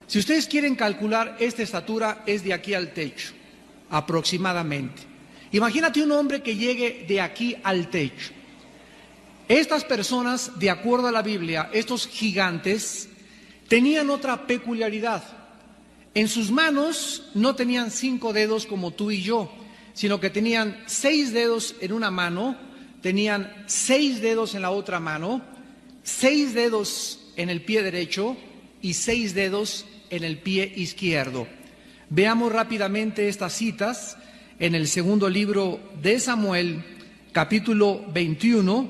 Si ustedes quieren calcular esta estatura, es de aquí al techo, aproximadamente. Imagínate un hombre que llegue de aquí al techo. Estas personas, de acuerdo a la Biblia, estos gigantes, tenían otra peculiaridad. En sus manos no tenían 5 dedos como tú y yo, sino que tenían 6 dedos en una mano, tenían 6 dedos en la otra mano, 6 dedos en el pie derecho y 6 dedos en el pie izquierdo. Veamos rápidamente estas citas en el segundo libro de Samuel, capítulo 21,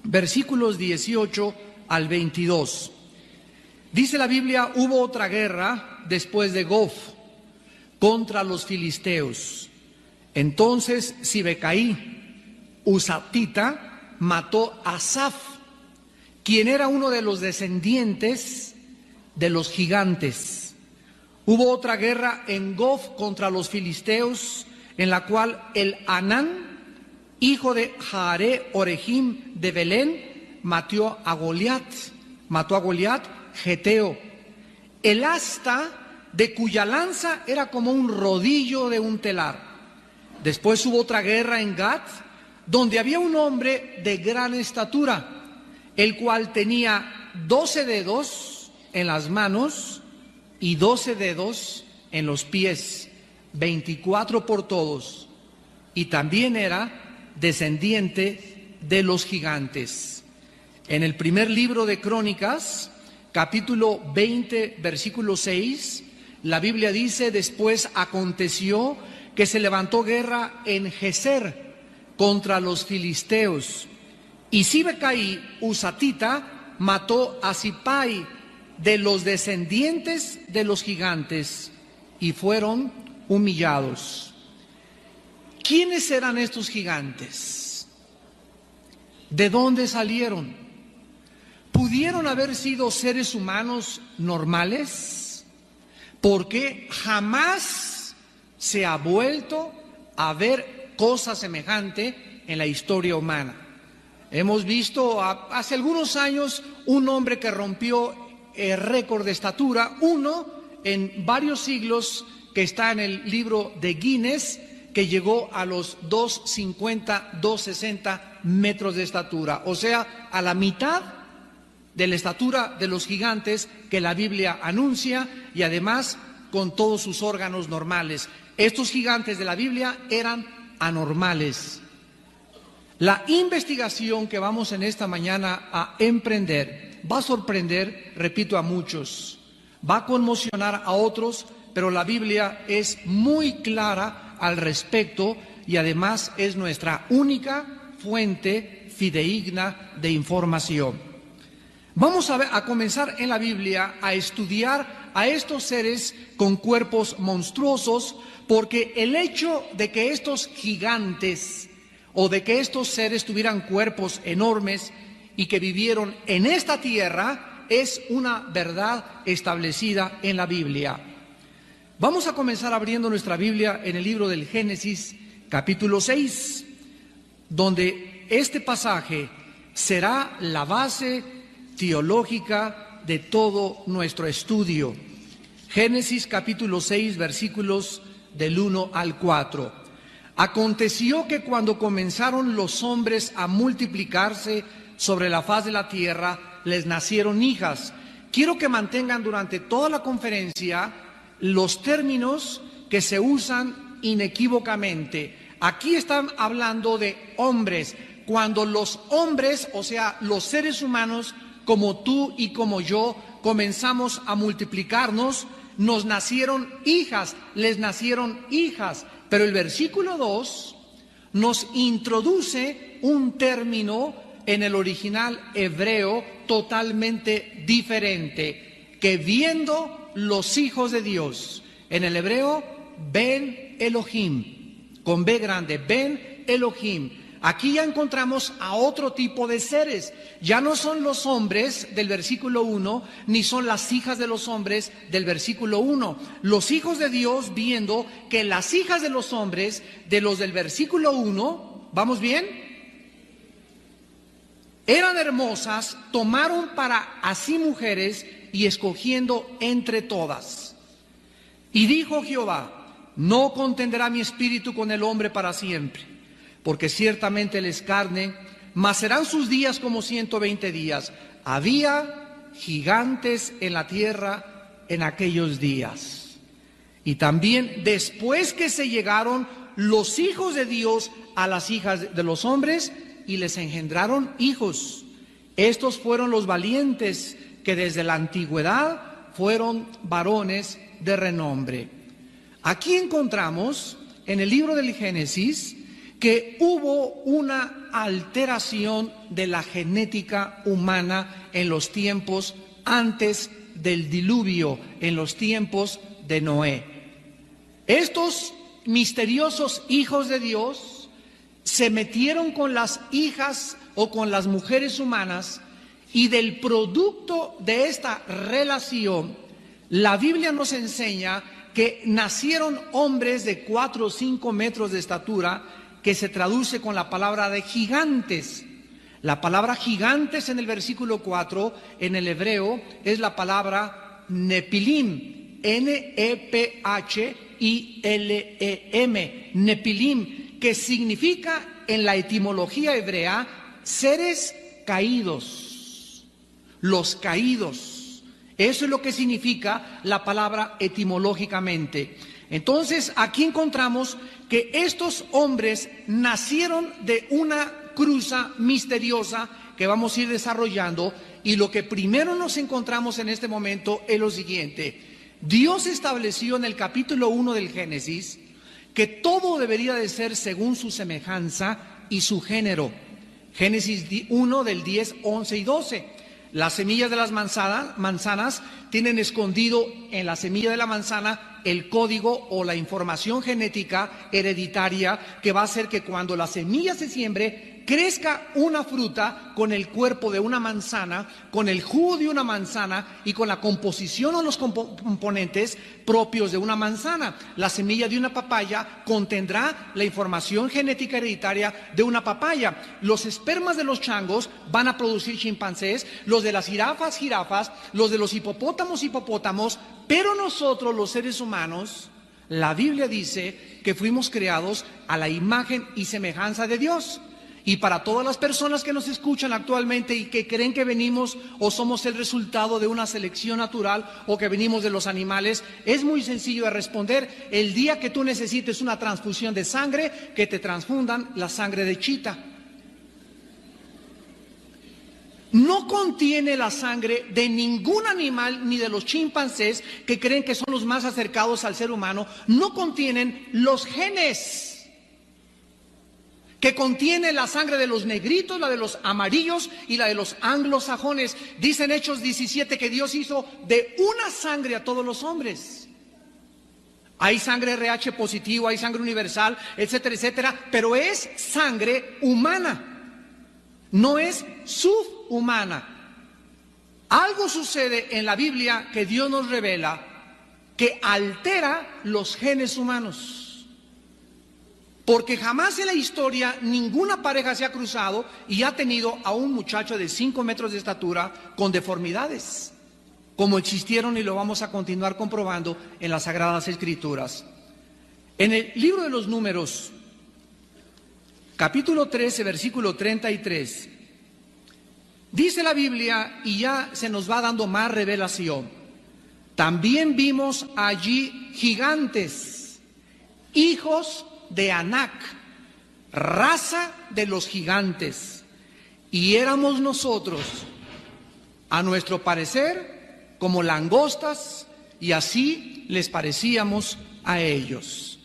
versículos 18 al 22. Dice la Biblia: hubo otra guerra después de Gof contra los filisteos. Entonces Sibecaí, husatita, mató a Asaf, quien era uno de los descendientes de los gigantes. Hubo otra guerra en Gof contra los filisteos, en la cual el Anán, hijo de Jaare Orejim de Belén, mató a Goliat, Geteo, el asta de cuya lanza era como un rodillo de un telar. Después hubo otra guerra en Gat, donde había un hombre de gran estatura, el cual tenía 12 dedos en las manos y 12 dedos en los pies, 24 por todos, y también era descendiente de los gigantes. En el primer libro de Crónicas, capítulo 20, versículo 6, la Biblia dice: después aconteció que se levantó guerra en Geser contra los filisteos, y Sibecaí, husatita, mató a Sipai, de los descendientes de los gigantes, y fueron humillados. ¿Quiénes eran estos gigantes? ¿De dónde salieron? ¿Pudieron haber sido seres humanos normales? Porque jamás se ha vuelto a ver cosa semejante en la historia humana. Hemos visto hace algunos años un hombre que rompió el récord de estatura, uno en varios siglos, que está en el libro de Guinness, que llegó a los 2,50, 2,60 metros de estatura, o sea, a la mitad de la estatura de los gigantes que la Biblia anuncia, y además con todos sus órganos normales. Estos gigantes de la Biblia eran anormales. La investigación que vamos en esta mañana a emprender va a sorprender, repito, a muchos, va a conmocionar a otros, pero la Biblia es muy clara al respecto y además es nuestra única fuente fidedigna de información. Vamos a comenzar en la Biblia a estudiar a estos seres con cuerpos monstruosos, porque el hecho de que estos gigantes o de que estos seres tuvieran cuerpos enormes y que vivieron en esta tierra es una verdad establecida en la Biblia. Vamos a comenzar abriendo nuestra Biblia en el libro del Génesis, capítulo 6, donde este pasaje será la base teológica de todo nuestro estudio. Génesis capítulo 6, versículos del 1 al 4. Aconteció que cuando comenzaron los hombres a multiplicarse sobre la faz de la tierra, les nacieron hijas. Quiero que mantengan durante toda la conferencia los términos que se usan inequívocamente. Aquí están hablando de hombres. Cuando los hombres, o sea, los seres humanos, como tú y como yo, comenzamos a multiplicarnos, nos nacieron hijas, les nacieron hijas. Pero el versículo 2 nos introduce un término en el original hebreo totalmente diferente, que viendo los hijos de Dios, en el hebreo, Ben Elohim, con B grande, Ben Elohim. Aquí ya encontramos a otro tipo de seres. Ya no son los hombres del versículo 1, ni son las hijas de los hombres del versículo 1. Los hijos de Dios, viendo que las hijas de los hombres, de los del versículo 1, ¿vamos bien?, eran hermosas, tomaron para así mujeres y escogiendo entre todas. Y dijo Jehová: no contenderá mi espíritu con el hombre para siempre, porque ciertamente él es carne, mas serán sus días como 120 días. Había gigantes en la tierra en aquellos días. Y también después que se llegaron los hijos de Dios a las hijas de los hombres y les engendraron hijos. Estos fueron los valientes que desde la antigüedad fueron varones de renombre. Aquí encontramos en el libro del Génesis que hubo una alteración de la genética humana en los tiempos antes del diluvio, en los tiempos de Noé. Estos misteriosos hijos de Dios se metieron con las hijas o con las mujeres humanas, y del producto de esta relación, la Biblia nos enseña que nacieron hombres de 4 o 5 metros de estatura, que se traduce con la palabra de gigantes. La palabra gigantes en el versículo 4 en el hebreo es la palabra nepilim, N-E-P-H-I-L-E-M, nepilim, que significa en la etimología hebrea seres caídos, los caídos. Eso es lo que significa la palabra etimológicamente. Entonces aquí encontramos que estos hombres nacieron de una cruza misteriosa que vamos a ir desarrollando, y lo que primero nos encontramos en este momento es lo siguiente. Dios estableció en el capítulo 1 del Génesis que todo debería de ser según su semejanza y su género. Génesis 1 del 10, 11 y 12. Las semillas de las manzanas tienen escondido en la semilla de la manzana el código o la información genética hereditaria que va a hacer que cuando la semilla se siembre, crezca una fruta con el cuerpo de una manzana, con el jugo de una manzana y con la composición o los componentes propios de una manzana. La semilla de una papaya contendrá la información genética hereditaria de una papaya. Los espermas de los changos van a producir chimpancés, los de las jirafas, los de los hipopótamos, pero nosotros los seres humanos, la Biblia dice que fuimos creados a la imagen y semejanza de Dios. Y para todas las personas que nos escuchan actualmente y que creen que venimos o somos el resultado de una selección natural o que venimos de los animales, es muy sencillo de responder. El día que tú necesites una transfusión de sangre, que te transfundan la sangre de chita. No contiene la sangre de ningún animal, ni de los chimpancés, que creen que son los más acercados al ser humano. No contienen los genes que contiene la sangre de los negritos, la de los amarillos y la de los anglosajones. Dice en Hechos 17 que Dios hizo de una sangre a todos los hombres. Hay sangre RH positivo, hay sangre universal, etcétera, etcétera, pero es sangre humana, no es subhumana. Algo sucede en la Biblia que Dios nos revela que altera los genes humanos. Porque jamás en la historia ninguna pareja se ha cruzado y ha tenido a un muchacho de 5 metros de estatura con deformidades, como existieron, y lo vamos a continuar comprobando en las Sagradas Escrituras. En el libro de los Números, capítulo 13, versículo 33, dice la Biblia, y ya se nos va dando más revelación: también vimos allí gigantes, hijos de Anac, raza de los gigantes, y éramos nosotros, a nuestro parecer, como langostas, y así les parecíamos a ellos.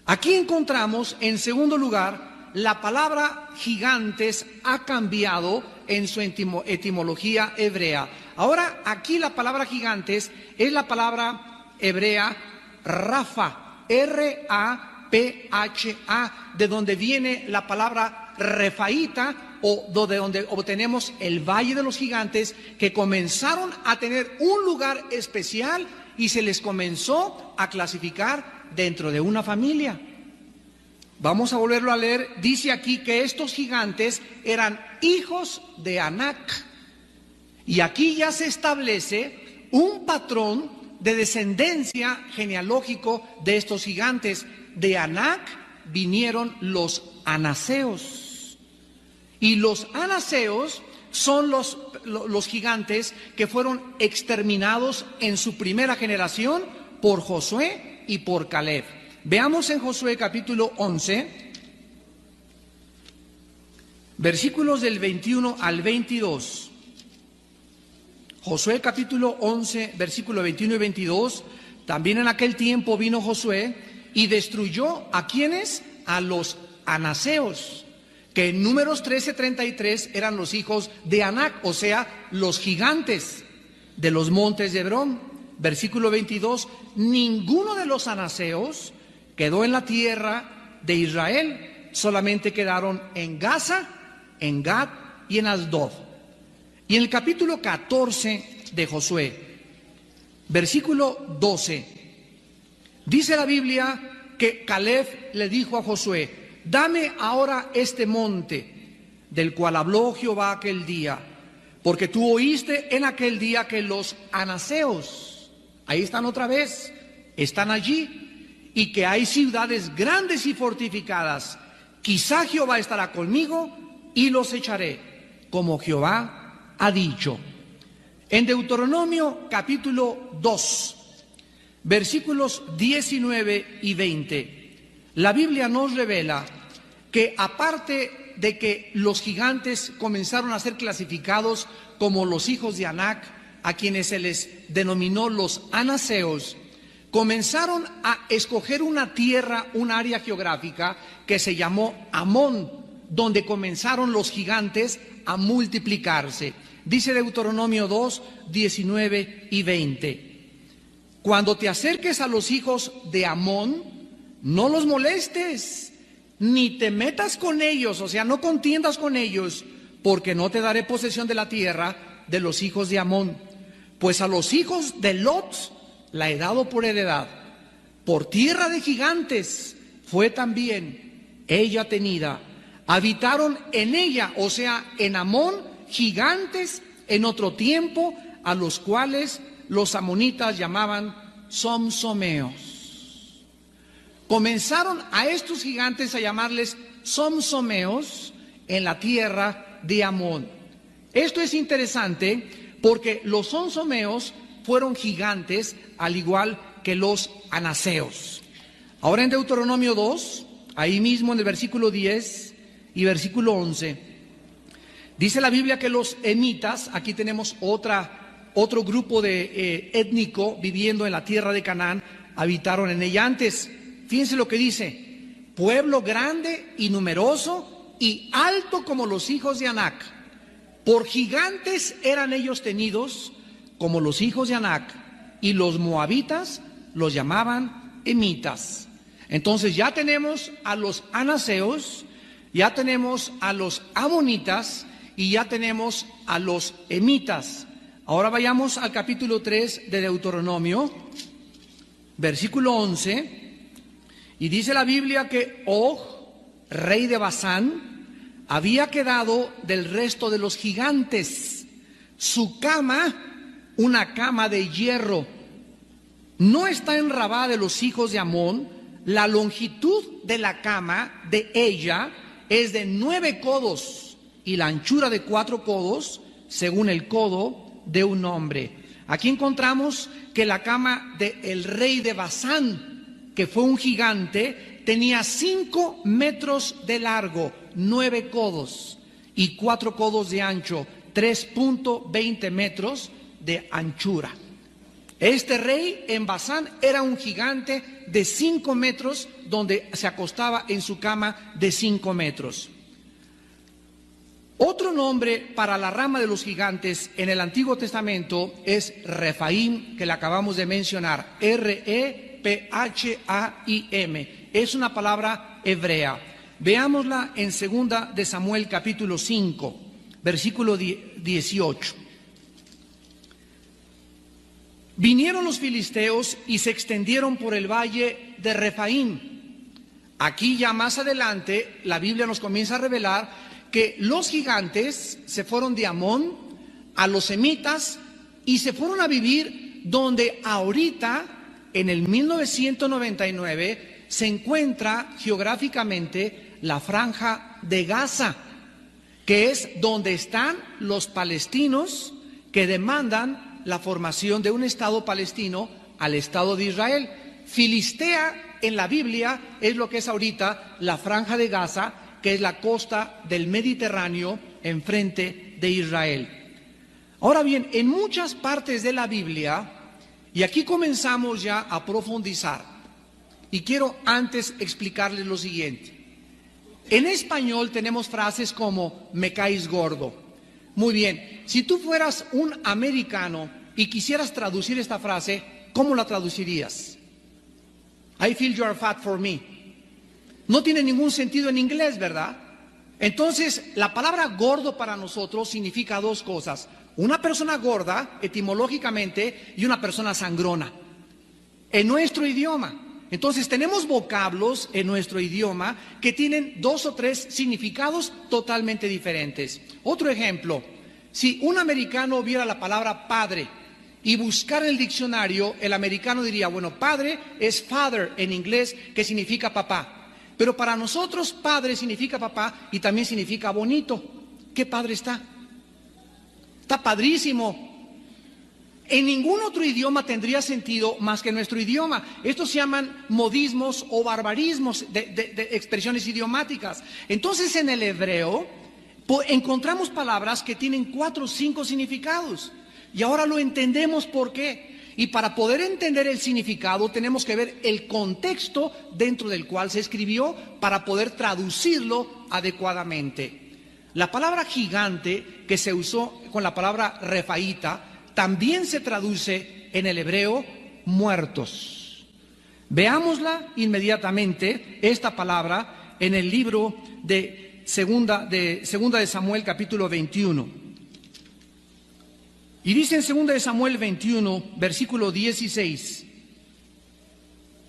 Aquí encontramos, en segundo lugar, la palabra gigantes ha cambiado en su etimología hebrea. Ahora, aquí la palabra gigantes es la palabra hebrea Rafa, R-A-P-H-A, de donde viene la palabra refaíta, o de donde obtenemos el Valle de los Gigantes, que comenzaron a tener un lugar especial y se les comenzó a clasificar dentro de una familia. Vamos a volverlo a leer. Dice aquí que estos gigantes eran hijos de Anac, y aquí ya se establece un patrón de descendencia genealógico de estos gigantes. De Anac vinieron los anaseos. Y los anaseos son los gigantes que fueron exterminados en su primera generación por Josué y por Caleb. Veamos en Josué capítulo 11, versículos del 21 al 22. Josué capítulo 11, versículo 21 y 22. También en aquel tiempo vino Josué y destruyó ¿a quiénes? A los anaseos, que en Números 13:33 eran los hijos de Anac, o sea, los gigantes de los montes de Hebrón. Versículo 22, ninguno de los anaseos quedó en la tierra de Israel, solamente quedaron en Gaza, en Gad y en Asdod. Y en el capítulo 14 de Josué, versículo 12, dice la Biblia que Caleb le dijo a Josué: dame ahora este monte del cual habló Jehová aquel día, porque tú oíste en aquel día que los anaseos, ahí están otra vez, están allí, y que hay ciudades grandes y fortificadas. Quizá Jehová estará conmigo y los echaré, como Jehová ha dicho. En Deuteronomio capítulo 2, versículos 19 y 20, la Biblia nos revela que aparte de que los gigantes comenzaron a ser clasificados como los hijos de Anac, a quienes se les denominó los anaseos, comenzaron a escoger una tierra, un área geográfica que se llamó Amón, donde comenzaron los gigantes a multiplicarse. Dice Deuteronomio 2, 19 y 20. Cuando te acerques a los hijos de Amón, no los molestes, ni te metas con ellos, o sea, no contiendas con ellos, porque no te daré posesión de la tierra de los hijos de Amón. Pues a los hijos de Lot la he dado por heredad. Por tierra de gigantes fue también ella tenida. Habitaron en ella, o sea, en Amón, gigantes en otro tiempo, a los cuales los amonitas llamaban somsomeos. Comenzaron a estos gigantes a llamarles somsomeos en la tierra de Amón. Esto es interesante porque los somsomeos fueron gigantes al igual que los anaseos. Ahora en Deuteronomio 2, ahí mismo en el versículo 10 y versículo 11, dice la Biblia que los emitas, aquí tenemos otro grupo de étnico viviendo en la tierra de Canaán, habitaron en ella antes. Fíjense lo que dice: pueblo grande y numeroso y alto como los hijos de Anac. Por gigantes eran ellos tenidos como los hijos de Anac, y los moabitas los llamaban emitas. Entonces ya tenemos a los anaseos, ya tenemos a los amonitas y ya tenemos a los emitas. Ahora vayamos al capítulo 3 de Deuteronomio, versículo 11, y dice la Biblia que Og, rey de Basán, había quedado del resto de los gigantes. Su cama, una cama de hierro, no está en Rabá de los hijos de Amón. La longitud de la cama de ella es de 9 codos y la anchura de 4 codos, según el codo de un hombre. Aquí encontramos que la cama del rey de Basán, que fue un gigante, tenía 5 metros de largo, 9 codos y 4 codos de ancho, 3.20 metros de anchura. Este rey en Basán era un gigante de 5 metros, donde se acostaba en su cama de 5 metros. Otro nombre para la rama de los gigantes en el Antiguo Testamento es Refaim, que le acabamos de mencionar, R-E-P-H-A-I-M. Es una palabra hebrea. Veámosla en 2 de Samuel capítulo 5, versículo 18. Vinieron los filisteos y se extendieron por el valle de Refaim. Aquí ya más adelante la Biblia nos comienza a revelar que los gigantes se fueron de Amón a los emitas y se fueron a vivir donde ahorita, en el 1999, se encuentra geográficamente la Franja de Gaza, que es donde están los palestinos que demandan la formación de un Estado palestino al Estado de Israel. Filistea en la Biblia es lo que es ahorita la Franja de Gaza, que es la costa del Mediterráneo enfrente de Israel. Ahora bien, en muchas partes de la Biblia, y aquí comenzamos ya a profundizar, y quiero antes explicarles lo siguiente. En español tenemos frases como me caes gordo. Muy bien, si tú fueras un americano y quisieras traducir esta frase, ¿cómo la traducirías? I feel you are fat for me. No tiene ningún sentido en inglés, ¿verdad? Entonces, la palabra gordo para nosotros significa dos cosas. Una persona gorda, etimológicamente, y una persona sangrona. En nuestro idioma. Entonces, tenemos vocablos en nuestro idioma que tienen dos o tres significados totalmente diferentes. Otro ejemplo, si un americano viera la palabra padre y buscara en el diccionario, el americano diría, bueno, padre es father en inglés, que significa papá. Pero para nosotros padre significa papá y también significa bonito. ¿Qué padre está? Está padrísimo. En ningún otro idioma tendría sentido más que en nuestro idioma. Estos se llaman modismos o barbarismos de expresiones idiomáticas. Entonces en el hebreo encontramos palabras que tienen 4 o 5 significados. Y ahora lo entendemos por qué. Y para poder entender el significado tenemos que ver el contexto dentro del cual se escribió para poder traducirlo adecuadamente. La palabra gigante que se usó con la palabra refaíta también se traduce en el hebreo muertos. Veámosla inmediatamente, esta palabra, en el libro de Segunda de Samuel, capítulo 21. Y dice en 2 de Samuel 21, versículo 16,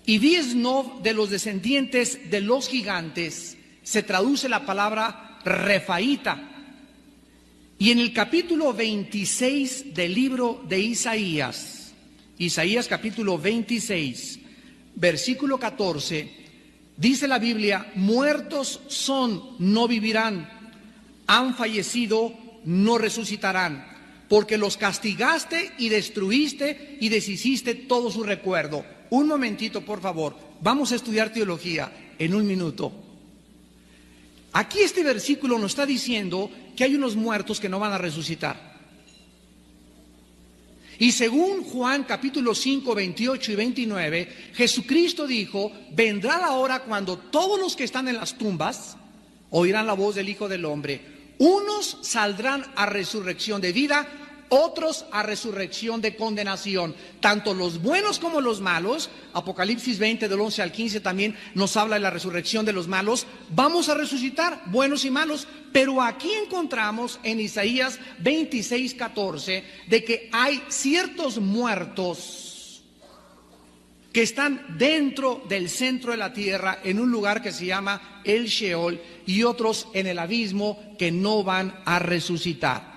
y Biesnov de los descendientes de los gigantes, se traduce la palabra refaíta. Y en el capítulo 26 del libro de Isaías capítulo 26, versículo 14, dice la Biblia, muertos son, no vivirán, han fallecido, no resucitarán. Porque los castigaste y destruiste y deshiciste todo su recuerdo. Un momentito, por favor. Vamos a estudiar teología en un minuto. Aquí este versículo nos está diciendo que hay unos muertos que no van a resucitar. Y según Juan capítulo 5, 28 y 29, Jesucristo dijo, vendrá la hora cuando todos los que están en las tumbas oirán la voz del Hijo del Hombre. Unos saldrán a resurrección de vida, otros a resurrección de condenación. Tanto los buenos como los malos, Apocalipsis 20 del 11 al 15 también nos habla de la resurrección de los malos. Vamos a resucitar, buenos y malos. Pero aquí encontramos en Isaías 26, 14, de que hay ciertos muertos que están dentro del centro de la tierra, en un lugar que se llama el Sheol, y otros en el abismo que no van a resucitar.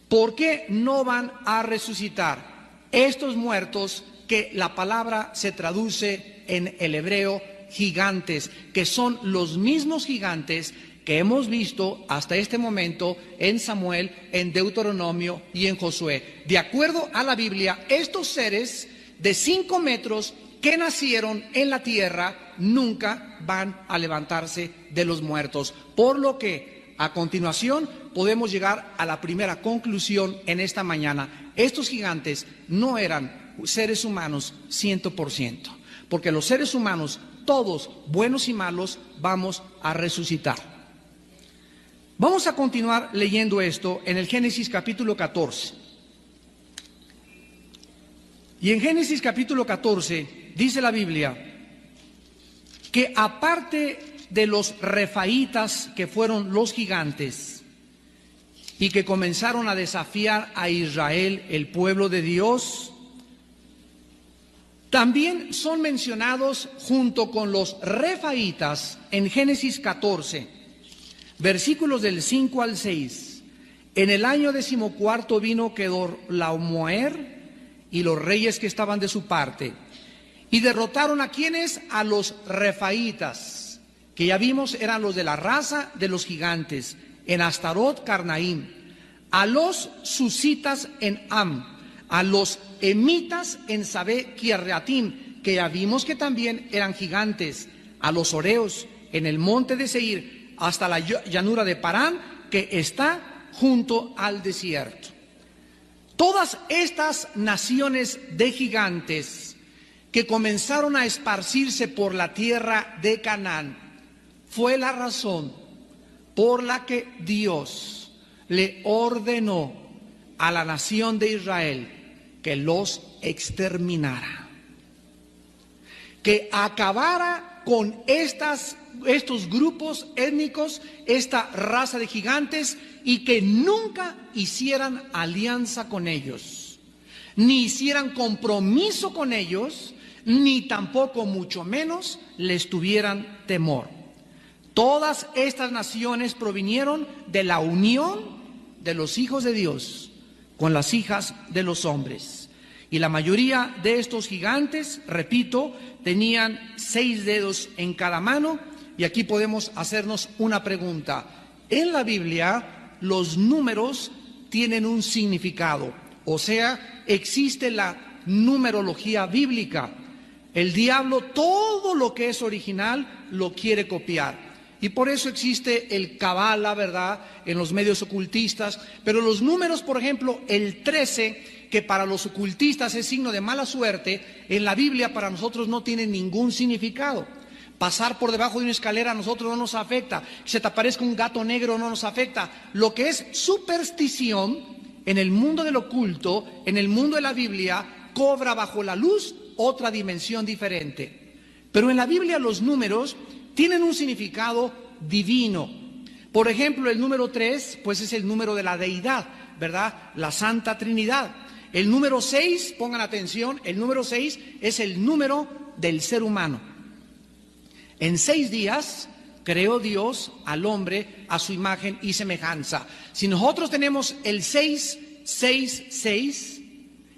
¿Por qué no van a resucitar? Estos muertos que la palabra se traduce en el hebreo gigantes, que son los mismos gigantes que hemos visto hasta este momento en Samuel, en Deuteronomio y en Josué. De acuerdo a la Biblia, estos seres de 5 metros que nacieron en la tierra nunca van a levantarse de los muertos. Por lo que, a continuación, podemos llegar a la primera conclusión en esta mañana. Estos gigantes no eran seres humanos 100%, porque los seres humanos, todos, buenos y malos, vamos a resucitar. Vamos a continuar leyendo esto en el Génesis capítulo 14. Y en Génesis capítulo 14 dice la Biblia que aparte de los refaítas, que fueron los gigantes y que comenzaron a desafiar a Israel, el pueblo de Dios, también son mencionados junto con los refaítas en Génesis 14, versículos del 5 al 6, En el año 14 vino Kedorlaomer y los reyes que estaban de su parte, y derrotaron a quienes, a los refaitas, que ya vimos eran los de la raza de los gigantes, en Astarot Carnaim, a los susitas en Am, a los emitas en Sabé Kirreatim, que ya vimos que también eran gigantes, a los oreos en el monte de Seir, hasta la llanura de Parán, que está junto al desierto. Todas estas naciones de gigantes que comenzaron a esparcirse por la tierra de Canaán fue la razón por la que Dios le ordenó a la nación de Israel que los exterminara, que acabara con estos grupos étnicos, esta raza de gigantes, y que nunca hicieran alianza con ellos, ni hicieran compromiso con ellos, ni tampoco mucho menos les tuvieran temor. Todas estas naciones provinieron de la unión de los hijos de Dios con las hijas de los hombres. Y la mayoría de estos gigantes, repito, tenían 6 dedos en cada mano. Y aquí podemos hacernos una pregunta. En la Biblia, los números tienen un significado, o sea, existe la numerología bíblica. El diablo todo lo que es original lo quiere copiar, y por eso existe el Kabbalah, ¿verdad?, en los medios ocultistas. Pero los números, por ejemplo, el 13, que para los ocultistas es signo de mala suerte, en la Biblia para nosotros no tiene ningún significado. Pasar por debajo de una escalera a nosotros no nos afecta. Que se te aparezca un gato negro no nos afecta. Lo que es superstición en el mundo del oculto, en el mundo de la Biblia, cobra bajo la luz otra dimensión diferente. Pero en la Biblia los números tienen un significado divino. Por ejemplo, el número 3, pues es el número de la deidad, ¿verdad? La Santa Trinidad. El número 6, pongan atención, el número 6 es el número del ser humano. En 6 días creó Dios al hombre a su imagen y semejanza. Si nosotros tenemos el 666,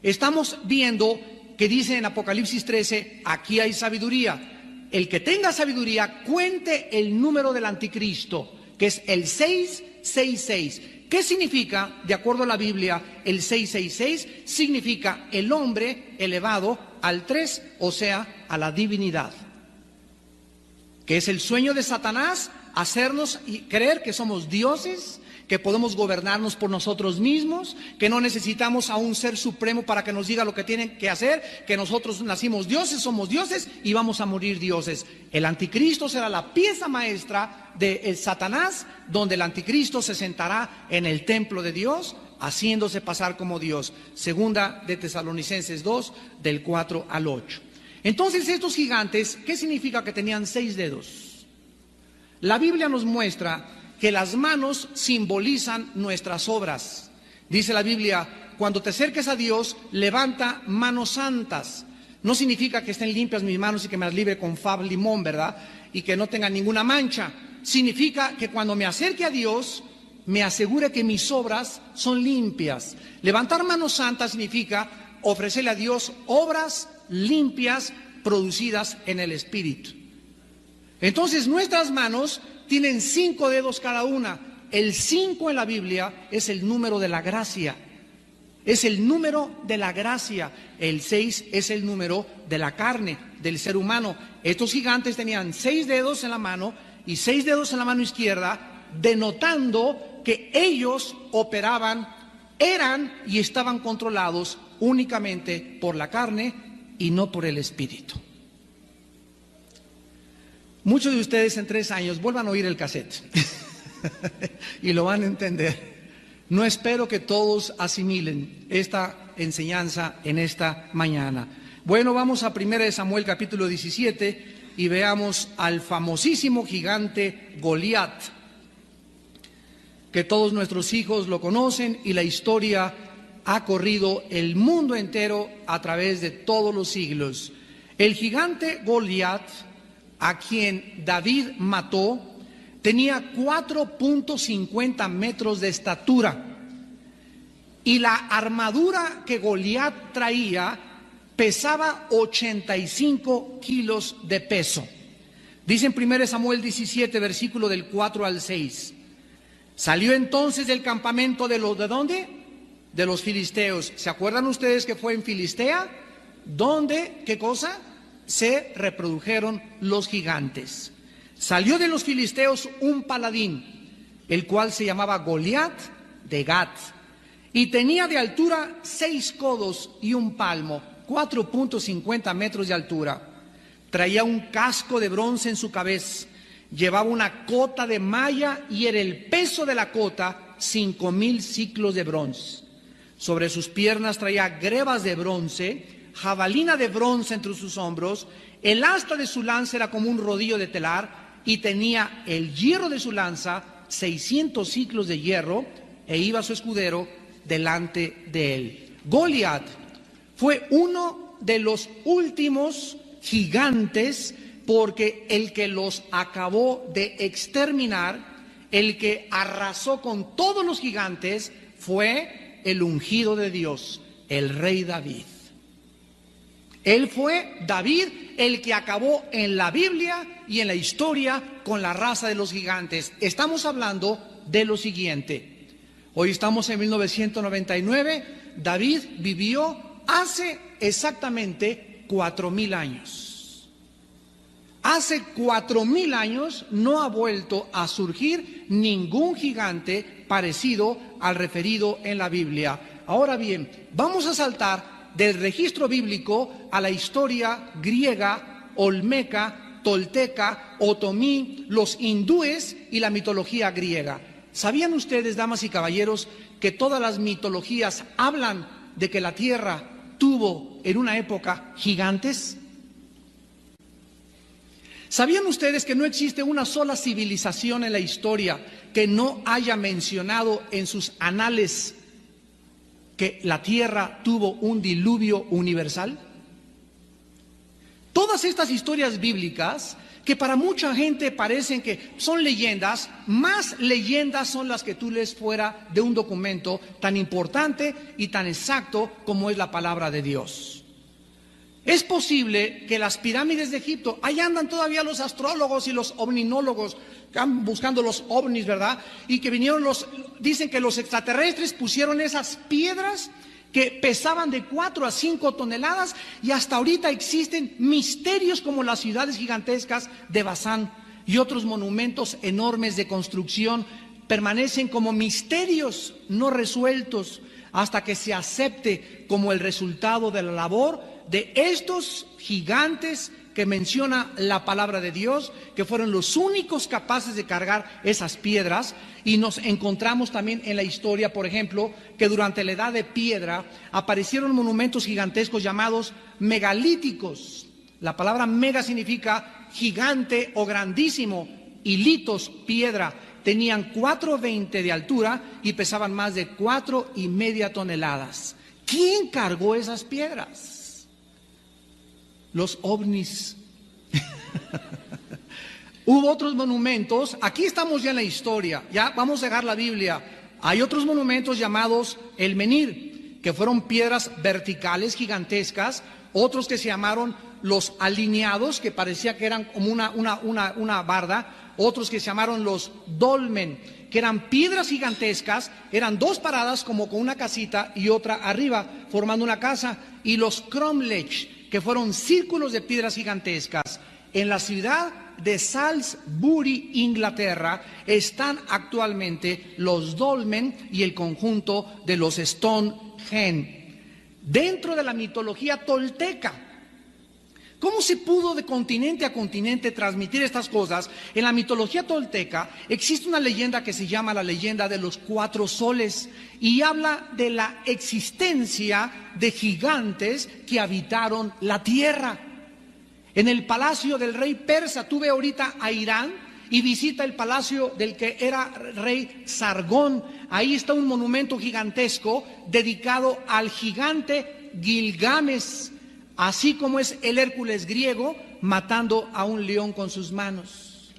estamos viendo que dice en Apocalipsis 13, aquí hay sabiduría. El que tenga sabiduría, cuente el número del anticristo, que es el 666. ¿Qué significa, de acuerdo a la Biblia, el 666? Significa el hombre elevado al 3, o sea, a la divinidad. Que es el sueño de Satanás, hacernos creer que somos dioses, que podemos gobernarnos por nosotros mismos, que no necesitamos a un ser supremo para que nos diga lo que tienen que hacer, que nosotros nacimos dioses, somos dioses y vamos a morir dioses. El anticristo será la pieza maestra de Satanás, donde el anticristo se sentará en el templo de Dios, haciéndose pasar como Dios. Segunda de Tesalonicenses 2, del 4 al 8. Entonces estos gigantes, ¿qué significa que tenían 6 dedos? La Biblia nos muestra que las manos simbolizan nuestras obras. Dice la Biblia, cuando te acerques a Dios, levanta manos santas. No significa que estén limpias mis manos y que me las libre con fab limón, ¿verdad? Y que no tengan ninguna mancha. Significa que cuando me acerque a Dios, me asegure que mis obras son limpias. Levantar manos santas significa ofrecerle a Dios obras limpias producidas en el Espíritu. Entonces nuestras manos tienen 5 dedos cada una. El 5 en la Biblia es el número de la gracia. Es el número de la gracia. El 6 es el número de la carne, del ser humano. Estos gigantes tenían 6 dedos en la mano y 6 dedos en la mano izquierda, denotando que ellos operaban, eran y estaban controlados únicamente por la carne y no por el Espíritu. Muchos de ustedes en 3 años vuelvan a oír el cassette y lo van a entender. No espero que todos asimilen esta enseñanza en esta mañana. Bueno, vamos a 1 Samuel capítulo 17 y veamos al famosísimo gigante Goliat, que todos nuestros hijos lo conocen y la historia ha corrido el mundo entero a través de todos los siglos. El gigante Goliat, a quien David mató, tenía 4.50 metros de estatura. y la armadura que Goliat traía pesaba 85 kilos de peso. Dice en 1 Samuel 17, versículo del 4 al 6. Salió entonces del campamento ¿de dónde? De los filisteos. ¿Se acuerdan ustedes que fue en Filistea? Donde, ¿qué cosa? Se reprodujeron los gigantes. Salió de los filisteos un paladín, el cual se llamaba Goliat de Gat, y tenía de altura 6 codos y un palmo, 4.50 metros de altura. Traía un casco de bronce en su cabeza, llevaba una cota de malla y era el peso de la cota 5,000 siclos de bronce. Sobre sus piernas traía grebas de bronce, jabalina de bronce entre sus hombros, el asta de su lanza era como un rodillo de telar y tenía el hierro de su lanza 600 siclos de hierro, e iba su escudero delante de él. Goliat fue uno de los últimos gigantes, porque el que los acabó de exterminar, el que arrasó con todos los gigantes, fue el ungido de Dios, el rey David. Él fue David el que acabó en la Biblia y en la historia con la raza de los gigantes. Estamos hablando de lo siguiente. Hoy estamos en 1999. David vivió hace exactamente 4,000 años. Hace 4,000 años no ha vuelto a surgir ningún gigante parecido al referido en la Biblia. Ahora bien, vamos a saltar del registro bíblico a la historia griega, olmeca, tolteca, otomí, los hindúes y la mitología griega. ¿Sabían ustedes, damas y caballeros, que todas las mitologías hablan de que la tierra tuvo en una época gigantes? ¿Sabían ustedes que no existe una sola civilización en la historia que no haya mencionado en sus anales que la tierra tuvo un diluvio universal? Todas estas historias bíblicas, que para mucha gente parecen que son leyendas, más leyendas son las que tú lees fuera de un documento tan importante y tan exacto como es la palabra de Dios. Es posible que las pirámides de Egipto, ahí andan todavía los astrólogos y los ovninólogos buscando los ovnis, ¿verdad? Y que vinieron dicen que los extraterrestres pusieron esas piedras que pesaban de 4 a 5 toneladas, y hasta ahorita existen misterios como las ciudades gigantescas de Bazán y otros monumentos enormes de construcción permanecen como misterios no resueltos hasta que se acepte como el resultado de la labor de estos gigantes que menciona la palabra de Dios, que fueron los únicos capaces de cargar esas piedras. Y nos encontramos también en la historia, por ejemplo, que durante la Edad de Piedra aparecieron monumentos gigantescos llamados megalíticos. La palabra mega significa gigante o grandísimo, y litos, piedra. Tenían 4,20 de altura y pesaban más de 4,5 toneladas. ¿Quién cargó esas piedras? Los ovnis. Hubo otros monumentos. Aquí estamos ya en la historia. Ya vamos a dejar la Biblia. Hay otros monumentos llamados el menhir, que fueron piedras verticales gigantescas. Otros que se llamaron los alineados, que parecía que eran como una barda. Otros que se llamaron los dolmen, que eran piedras gigantescas. Eran 2 paradas como con una casita y otra arriba formando una casa. Y los cromlech, que fueron círculos de piedras gigantescas. En la ciudad de Salisbury, Inglaterra, están actualmente los dolmen y el conjunto de los Stonehenge. Dentro de la mitología tolteca, ¿cómo se pudo de continente a continente transmitir estas cosas? En la mitología tolteca existe una leyenda que se llama la leyenda de los 4 soles y habla de la existencia de gigantes que habitaron la tierra. En el palacio del rey persa, tú ve ahorita a Irán y visita el palacio del que era rey Sargón. Ahí está un monumento gigantesco dedicado al gigante Gilgamesh, así como es el Hércules griego matando a un león con sus manos.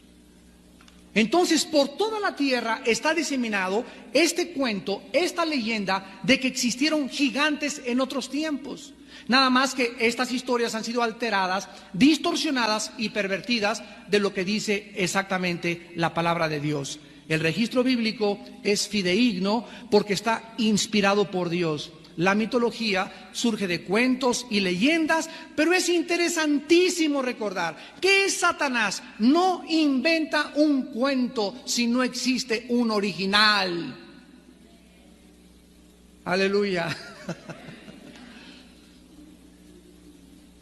Entonces, por toda la tierra está diseminado este cuento, esta leyenda de que existieron gigantes en otros tiempos. Nada más que estas historias han sido alteradas, distorsionadas y pervertidas de lo que dice exactamente la palabra de Dios. El registro bíblico es fidedigno porque está inspirado por Dios. La mitología surge de cuentos y leyendas, pero es interesantísimo recordar que Satanás no inventa un cuento si no existe un original. Aleluya.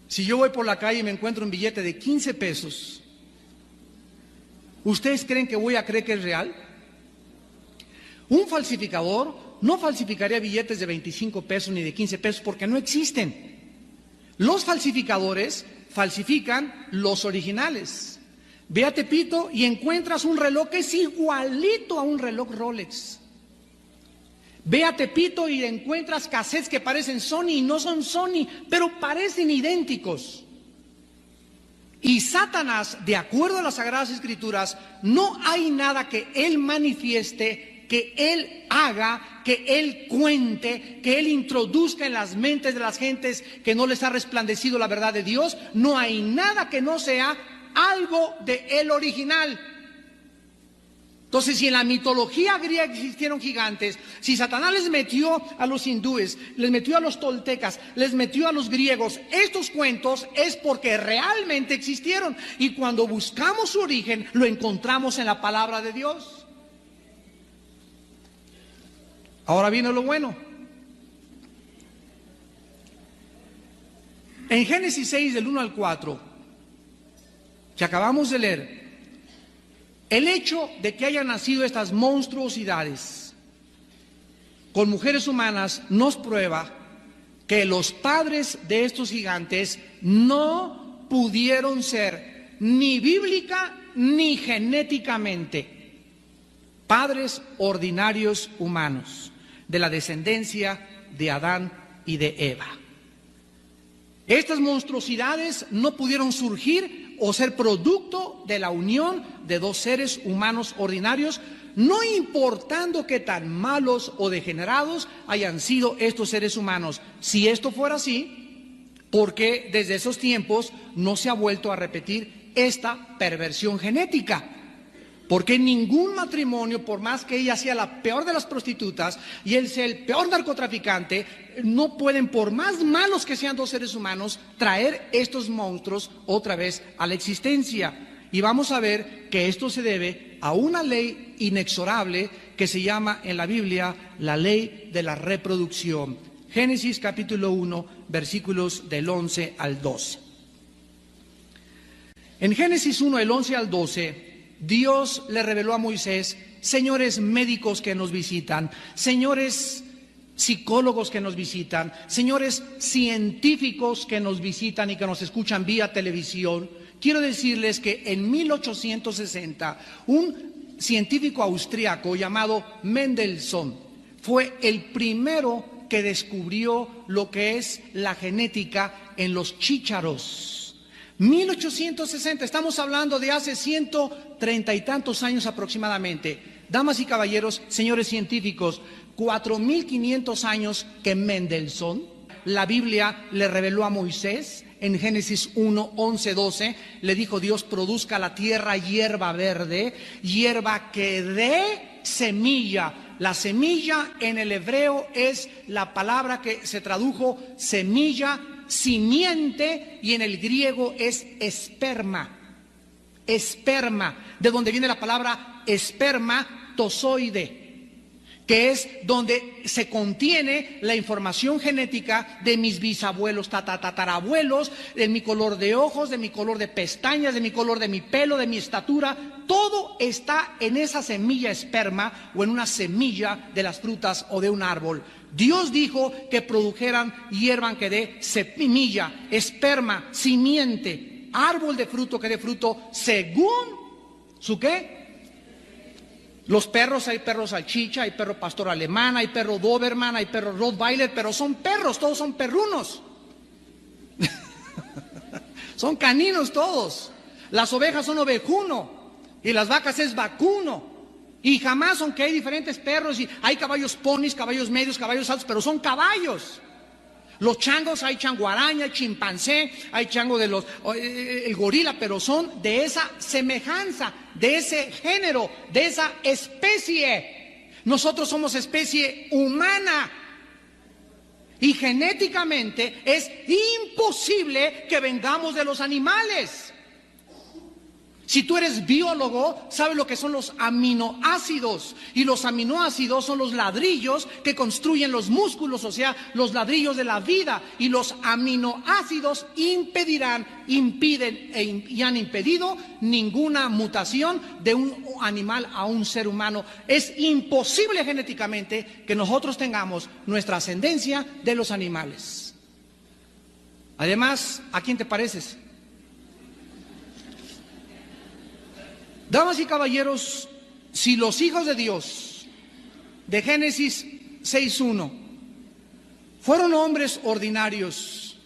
Si yo voy por la calle y me encuentro un billete de 15 pesos, ¿ustedes creen que voy a creer que es real? Un falsificador no falsificaría billetes de 25 pesos ni de 15 pesos porque no existen. Los falsificadores falsifican los originales. Ve a Tepito y encuentras un reloj que es igualito a un reloj Rolex. Ve a Tepito y encuentras cassettes que parecen Sony y no son Sony, pero parecen idénticos. Y Satanás, de acuerdo a las Sagradas Escrituras, no hay nada que él manifieste, que él haga, que él cuente, que él introduzca en las mentes de las gentes que no les ha resplandecido la verdad de Dios. No hay nada que no sea algo de el original. Entonces, si en la mitología griega existieron gigantes, si Satanás les metió a los hindúes, les metió a los toltecas, les metió a los griegos estos cuentos, es porque realmente existieron. Y cuando buscamos su origen, lo encontramos en la palabra de Dios. Ahora viene lo bueno. En Génesis 6, del 1 al 4, que acabamos de leer, el hecho de que hayan nacido estas monstruosidades con mujeres humanas nos prueba que los padres de estos gigantes no pudieron ser ni bíblica ni genéticamente padres ordinarios humanos de la descendencia de Adán y de Eva. Estas monstruosidades no pudieron surgir o ser producto de la unión de dos seres humanos ordinarios, no importando qué tan malos o degenerados hayan sido estos seres humanos. Si esto fuera así, ¿por qué desde esos tiempos no se ha vuelto a repetir esta perversión genética? Porque ningún matrimonio, por más que ella sea la peor de las prostitutas y él sea el peor narcotraficante, no pueden, por más malos que sean dos seres humanos, traer estos monstruos otra vez a la existencia. Y vamos a ver que esto se debe a una ley inexorable que se llama en la Biblia la ley de la reproducción. Génesis capítulo 1, versículos del 11 al 12. En Génesis 1, del 11 al 12, Dios le reveló a Moisés: señores médicos que nos visitan, señores psicólogos que nos visitan, señores científicos que nos visitan y que nos escuchan vía televisión, quiero decirles que en 1860 un científico austriaco llamado Mendelssohn fue el primero que descubrió lo que es la genética en los chícharos. 1860, estamos hablando de hace 130 y tantos años aproximadamente. Damas y caballeros, señores científicos, 4500 años que Mendelssohn, la Biblia le reveló a Moisés en Génesis 1, 11, 12, le dijo Dios: produzca la tierra hierba verde, hierba que dé semilla. La semilla en el hebreo es la palabra que se tradujo semilla, simiente, y en el griego es esperma. Esperma, de donde viene la palabra espermatozoide, que es donde se contiene la información genética de mis bisabuelos, tatarabuelos, de mi color de ojos, de mi color de pestañas, de mi color de mi pelo, de mi estatura. Todo está en esa semilla esperma o en una semilla de las frutas o de un árbol. Dios dijo que produjeran hierba que dé semilla, esperma, simiente, árbol de fruto que dé fruto según su ¿qué? Los perros, hay perro salchicha, hay perro pastor alemán, hay perro doberman, hay perro rottweiler, pero son perros, todos son perrunos. Son caninos todos. Las ovejas son ovejuno y las vacas es vacuno. Y jamás, aunque hay diferentes perros y hay caballos ponis, caballos medios, caballos altos, pero son caballos. Los changos, hay changuaraña, hay chimpancé, hay chango de el gorila, pero son de esa semejanza, de ese género, de esa especie. Nosotros somos especie humana. Y genéticamente es imposible que vengamos de los animales. Si tú eres biólogo, sabes lo que son los aminoácidos. Y los aminoácidos son los ladrillos que construyen los músculos, o sea, los ladrillos de la vida. Y los aminoácidos impiden y han impedido ninguna mutación de un animal a un ser humano. Es imposible genéticamente que nosotros tengamos nuestra ascendencia de los animales. Además, ¿a quién te pareces? Damas y caballeros, si los hijos de Dios de Génesis 6:1 fueron hombres ordinarios,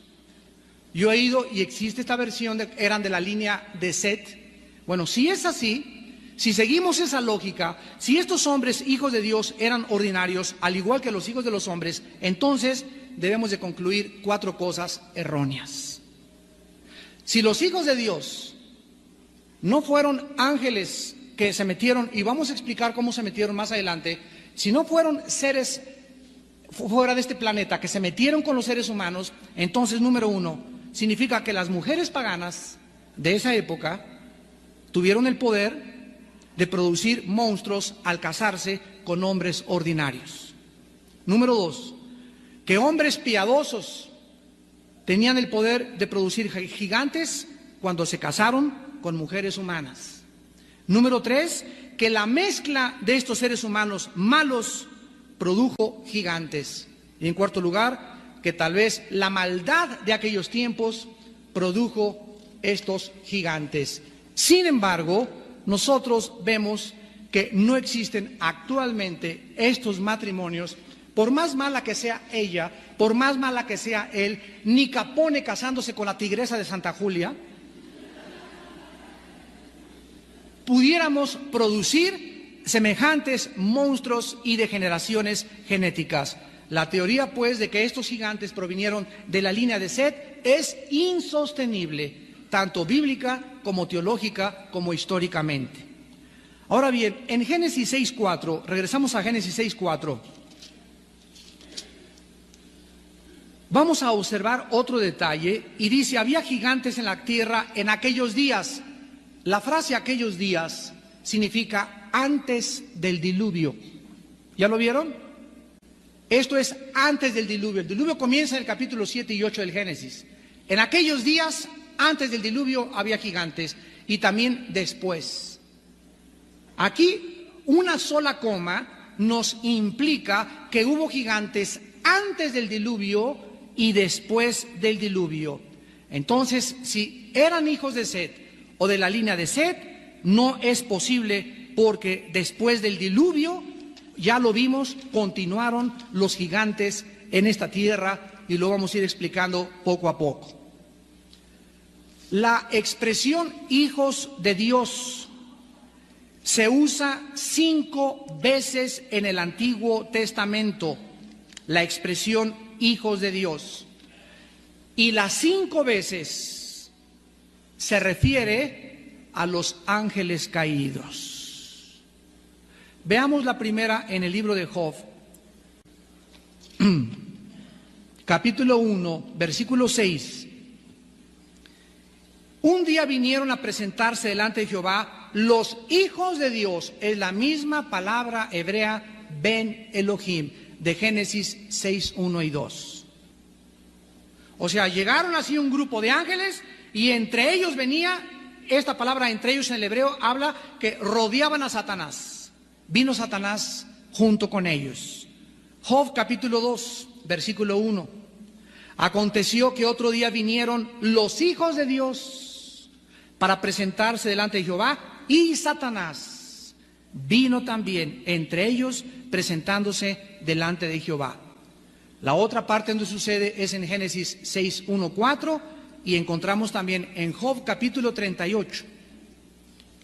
yo he ido y existe esta versión eran de la línea de Set. Bueno, si es así, si seguimos esa lógica, si estos hombres, hijos de Dios, eran ordinarios, al igual que los hijos de los hombres, entonces debemos de concluir 4 cosas erróneas. Si los hijos de Dios no fueron ángeles que se metieron, y vamos a explicar cómo se metieron más adelante, si no fueron seres fuera de este planeta que se metieron con los seres humanos, entonces, número 1, significa que las mujeres paganas de esa época tuvieron el poder de producir monstruos al casarse con hombres ordinarios. Número 2, que hombres piadosos tenían el poder de producir gigantes cuando se casaron con mujeres humanas. Número 3, que la mezcla de estos seres humanos malos produjo gigantes. Y en cuarto lugar, que tal vez la maldad de aquellos tiempos produjo estos gigantes. Sin embargo, nosotros vemos que no existen actualmente estos matrimonios, por más mala que sea ella, por más mala que sea él, ni Capone casándose con la tigresa de Santa Julia, pudiéramos producir semejantes monstruos y degeneraciones genéticas. La teoría, pues, de que estos gigantes provinieron de la línea de Set es insostenible, tanto bíblica como teológica como históricamente. Ahora bien, en Génesis 6:4, regresamos a Génesis 6:4, vamos a observar otro detalle y dice, había gigantes en la tierra en aquellos días. La frase aquellos días significa antes del diluvio. ¿Ya lo vieron? Esto es antes del diluvio. El diluvio comienza en el capítulo 7 y 8 del Génesis. En aquellos días, antes del diluvio, había gigantes y también después. Aquí, una sola coma nos implica que hubo gigantes antes del diluvio y después del diluvio. Entonces, si eran hijos de Set o de la línea de Set, no es posible porque después del diluvio, ya lo vimos, continuaron los gigantes en esta tierra y lo vamos a ir explicando poco a poco. La expresión hijos de Dios se usa 5 veces en el Antiguo Testamento, la expresión hijos de Dios. Y las 5 veces se refiere a los ángeles caídos. Veamos la primera en el libro de Job, capítulo 1, versículo 6. Un día vinieron a presentarse delante de Jehová los hijos de Dios, es la misma palabra hebrea Ben Elohim, de Génesis 6, 1 y 2. O sea, llegaron así un grupo de ángeles y entre ellos venía, esta palabra entre ellos en el hebreo habla que rodeaban a Satanás. Vino Satanás junto con ellos. Job capítulo 2, versículo 1. Aconteció que otro día vinieron los hijos de Dios para presentarse delante de Jehová y Satanás vino también entre ellos presentándose delante de Jehová. La otra parte donde sucede es en Génesis 6, 1, 4 y encontramos también en Job capítulo 38.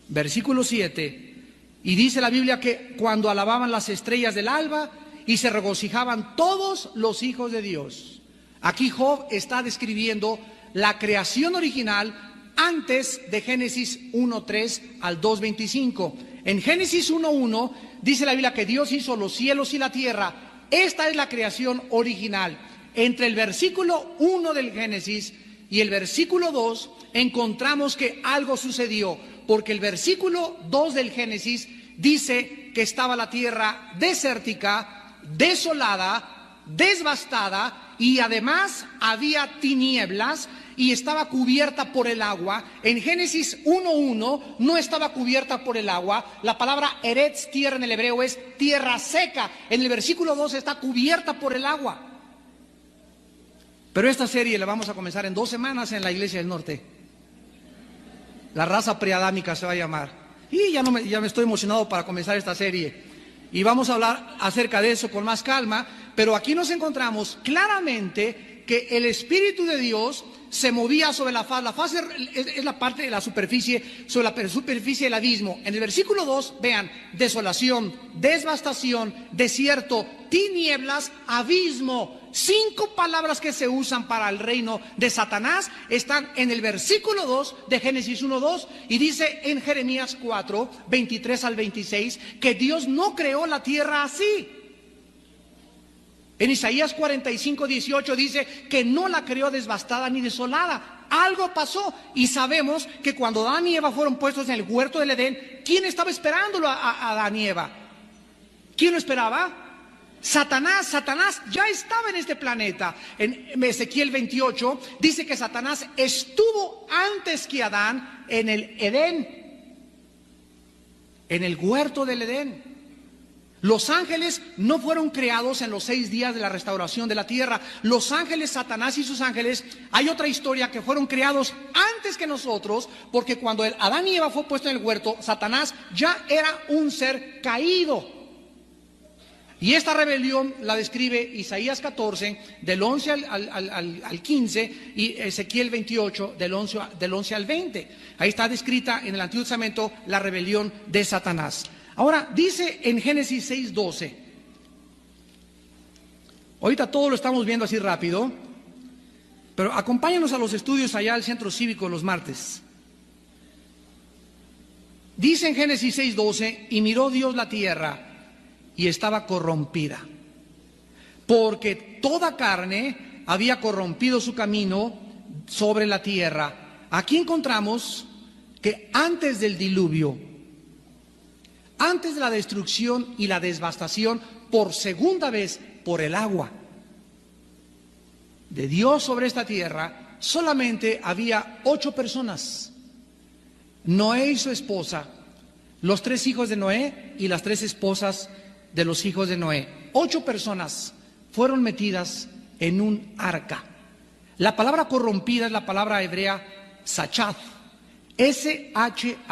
versículo 7. Y dice la Biblia que cuando alababan las estrellas del alba y se regocijaban todos los hijos de Dios. Aquí Job está describiendo la creación original antes de Génesis 1:3 al 2:25. En Génesis 1:1 dice la Biblia que Dios hizo los cielos y la tierra. Esta es la creación original. Entre el versículo 1 del Génesis y el versículo 2 encontramos que algo sucedió, porque el versículo 2 del Génesis dice que estaba la tierra desértica, desolada, devastada, y además había tinieblas y estaba cubierta por el agua. En Génesis 1:1 no estaba cubierta por el agua. La palabra eretz, tierra en el hebreo, es tierra seca. En el versículo 2 está cubierta por el agua. Pero esta serie la vamos a comenzar en 2 semanas en la Iglesia del Norte. La raza preadámica se va a llamar. Y ya me estoy emocionado para comenzar esta serie. Y vamos a hablar acerca de eso con más calma. Pero aquí nos encontramos claramente que el Espíritu de Dios se movía sobre la faz. La faz es la parte de la superficie, sobre la superficie del abismo. En el versículo 2, vean, desolación, devastación, desierto, tinieblas, abismo. 5 palabras que se usan para el reino de Satanás están en el versículo 2 de Génesis 1:2, y dice en Jeremías 4, 23 al 26, que Dios no creó la tierra así. En Isaías 45, 18 dice que no la creó devastada ni desolada. Algo pasó, y sabemos que cuando Adán y Eva fueron puestos en el huerto del Edén, ¿quién estaba esperándolo a Adán y Eva? ¿Quién lo esperaba? Satanás. Satanás ya estaba en este planeta. En Ezequiel 28 dice que Satanás estuvo antes que Adán en el Edén, en el huerto del Edén. Los ángeles no fueron creados en los 6 días de la restauración de la tierra. Los ángeles, Satanás y sus ángeles, hay otra historia, que fueron creados antes que nosotros, porque cuando Adán y Eva fue puesto en el huerto, Satanás ya era un ser caído. Y esta rebelión la describe Isaías 14, del 11 al 15, y Ezequiel 28, del 11 al 20. Ahí está descrita en el Antiguo Testamento la rebelión de Satanás. Ahora, dice en Génesis 6:12, ahorita todo lo estamos viendo así rápido, pero acompáñanos a los estudios allá al centro cívico los martes. Dice en Génesis 6:12, y miró Dios la tierra, y estaba corrompida, porque toda carne había corrompido su camino sobre la tierra. Aquí encontramos que antes del diluvio, antes de la destrucción y la devastación por segunda vez por el agua de Dios sobre esta tierra, solamente había 8 personas: Noé y su esposa, los 3 hijos de Noé y las 3 esposas de los hijos de Noé. 8 personas fueron metidas en un arca. La palabra corrompida es la palabra hebrea sachath, S-H-A-C-H-A-T-H,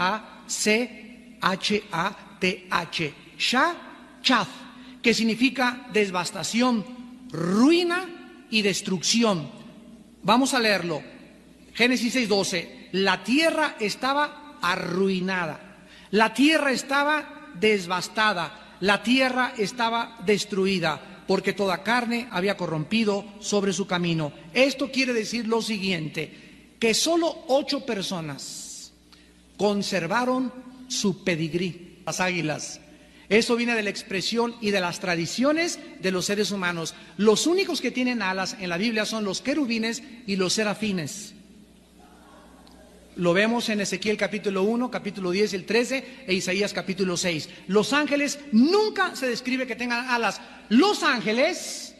Shachath, que significa devastación, ruina y destrucción. Vamos a leerlo. Génesis 6:12. La tierra estaba arruinada, la tierra estaba devastada, la tierra estaba destruida, porque toda carne había corrompido sobre su camino. Esto quiere decir lo siguiente, que solo 8 personas conservaron su pedigrí, las águilas. Eso viene de la expresión y de las tradiciones de los seres humanos. Los únicos que tienen alas en la Biblia son los querubines y los serafines. Lo vemos en Ezequiel capítulo 1, capítulo 10 y el 13, e Isaías capítulo 6. Los ángeles nunca se describe que tengan alas. Los ángeles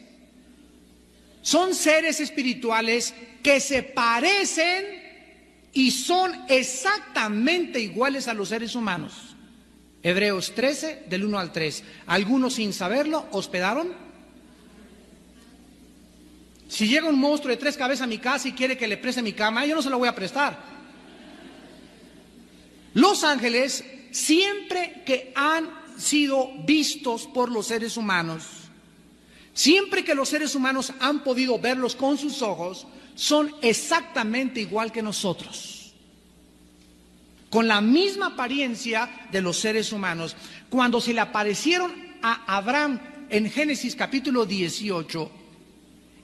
son seres espirituales que se parecen y son exactamente iguales a los seres humanos. Hebreos 13, del 1 al 3. Algunos, sin saberlo, hospedaron. Si llega un monstruo de 3 cabezas a mi casa y quiere que le preste mi cama, yo no se lo voy a prestar. Los ángeles, siempre que han sido vistos por los seres humanos, siempre que los seres humanos han podido verlos con sus ojos, son exactamente igual que nosotros. con la misma apariencia de los seres humanos. Cuando se le aparecieron a Abraham en Génesis capítulo 18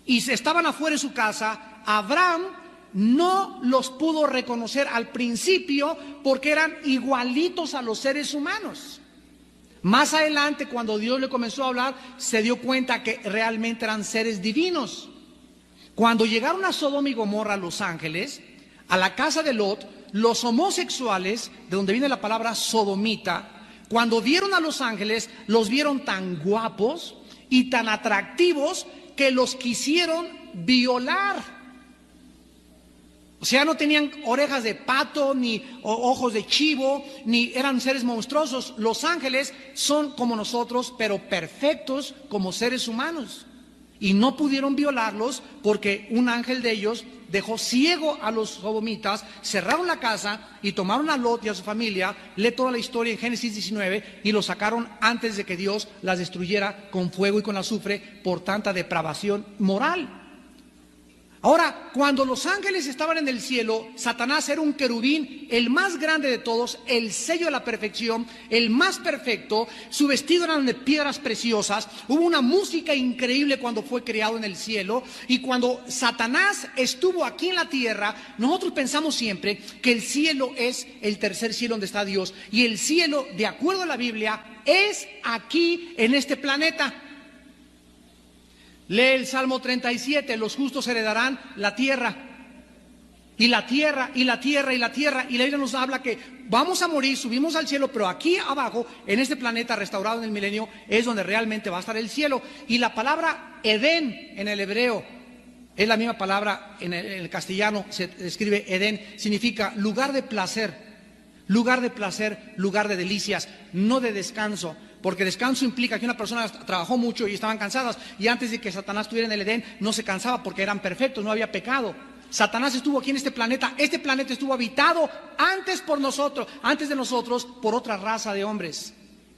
y se estaban afuera de su casa, Abraham no los pudo reconocer al principio porque eran igualitos a los seres humanos. Más adelante, cuando Dios le comenzó a hablar, se dio cuenta que realmente eran seres divinos. Cuando llegaron a Sodoma y Gomorra, Los Ángeles, a la casa de Lot, los homosexuales, de donde viene la palabra sodomita, cuando vieron a los ángeles, los vieron tan guapos y tan atractivos que los quisieron violar. O sea, no tenían orejas de pato, ni ojos de chivo, ni eran seres monstruosos. Los ángeles son como nosotros, pero perfectos como seres humanos. Y no pudieron violarlos porque un ángel de ellos dejó ciego a los sodomitas, cerraron la casa y tomaron a Lot y a su familia. Lee toda la historia en Génesis 19 y los sacaron antes de que Dios las destruyera con fuego y con azufre por tanta depravación moral. Ahora, cuando los ángeles estaban en el cielo, Satanás era un querubín, el más grande de todos, el sello de la perfección, el más perfecto. Su vestido era de piedras preciosas. Hubo una música increíble cuando fue creado en el cielo. Y cuando Satanás estuvo aquí en la tierra, nosotros pensamos siempre que el cielo es el tercer cielo donde está Dios. Y el cielo, de acuerdo a la Biblia, es aquí en este planeta. Lee el Salmo 37, los justos heredarán la tierra. Y la tierra, y la tierra, y la tierra. Y la Biblia nos habla que vamos a morir, subimos al cielo, pero aquí abajo, en este planeta restaurado en el milenio, es donde realmente va a estar el cielo. Y la palabra Edén en el hebreo, es la misma palabra en el castellano, se escribe Edén, significa lugar de placer, lugar de delicias, no de descanso. Porque descanso implica que una persona trabajó mucho y estaban cansadas, y antes de que Satanás estuviera en el Edén no se cansaba porque eran perfectos, no había pecado. Satanás estuvo aquí en este planeta estuvo habitado antes de nosotros por otra raza de hombres,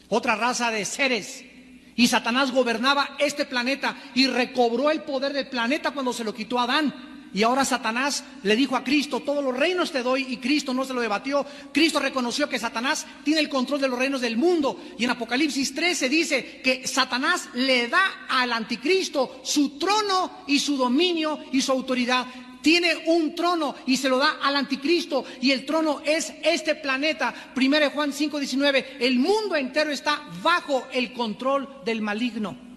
otra raza de seres. Y Satanás gobernaba este planeta y recobró el poder del planeta cuando se lo quitó a Adán. Y ahora Satanás le dijo a Cristo, todos los reinos te doy, y Cristo no se lo debatió. Cristo reconoció que Satanás tiene el control de los reinos del mundo. Y en Apocalipsis 13 dice que Satanás le da al anticristo su trono y su dominio y su autoridad. Tiene un trono y se lo da al anticristo, y el trono es este planeta. 1 Juan 5:19, el mundo entero está bajo el control del maligno.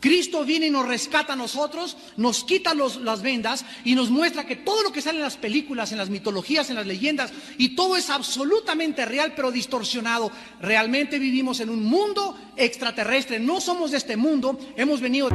Cristo viene y nos rescata a nosotros, nos quita las vendas y nos muestra que todo lo que sale en las películas, en las mitologías, en las leyendas, y todo es absolutamente real pero distorsionado. Realmente vivimos en un mundo extraterrestre, no somos de este mundo, hemos venido